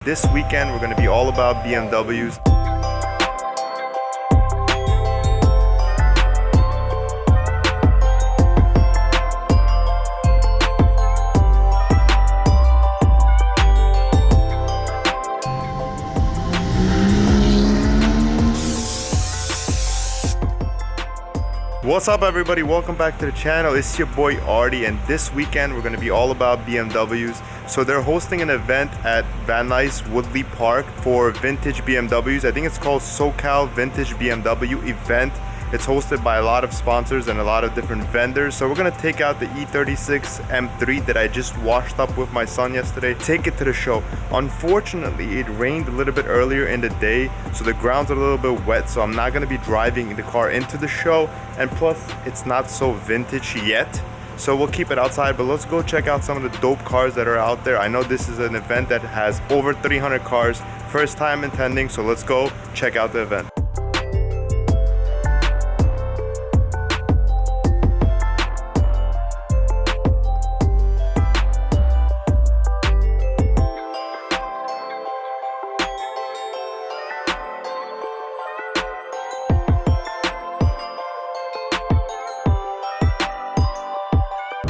This weekend we're going to be all about BMWs. What's up everybody, welcome back to the channel. It's your boy Artie, and this weekend we're going to be all about BMWs. So they're hosting an event at Van Nuys Woodley Park for vintage BMWs. I think it's called Socal Vintage BMW event. It's hosted by a lot of sponsors and a lot of different vendors. So we're going to take out the E36 M3 that I just washed up with my son yesterday, take it to the show. Unfortunately, it rained a little bit earlier in the day, so the ground's a little bit wet, so I'm not going to be driving the car into the show, and plus it's not so vintage yet, so we'll keep it outside. But let's go check out some of the dope cars that are out there. I know this is an event that has over 300 cars, first time attending, so let's go check out the event.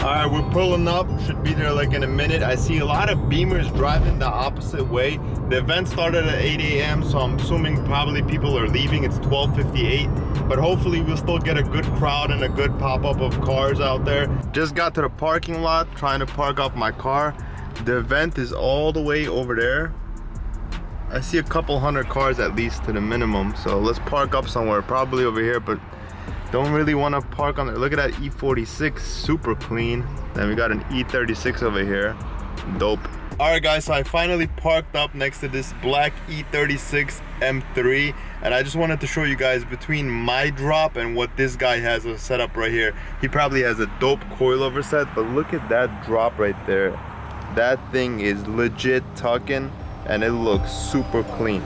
Alright, we're pulling up, should be there like in a minute. I see a lot of Beamers driving the opposite way. The event started at 8 a.m. so I'm assuming probably people are leaving. It's 12:58, but hopefully we'll still get a good crowd and a good pop-up of cars out there. Just got to the parking lot, trying to park up my car. The event is all the way over there. I see a couple hundred cars at least to the minimum, so let's park up somewhere, probably over here, but don't really want to park on there. Look at that E46, super clean. Then we got an E36 over here, dope. All right guys, so I finally parked up next to this black E36 M3, and I just wanted to show you guys between my drop and what this guy has set up right here. He probably has a dope coilover set, but look at that drop right there. That thing is legit tucking and it looks super clean.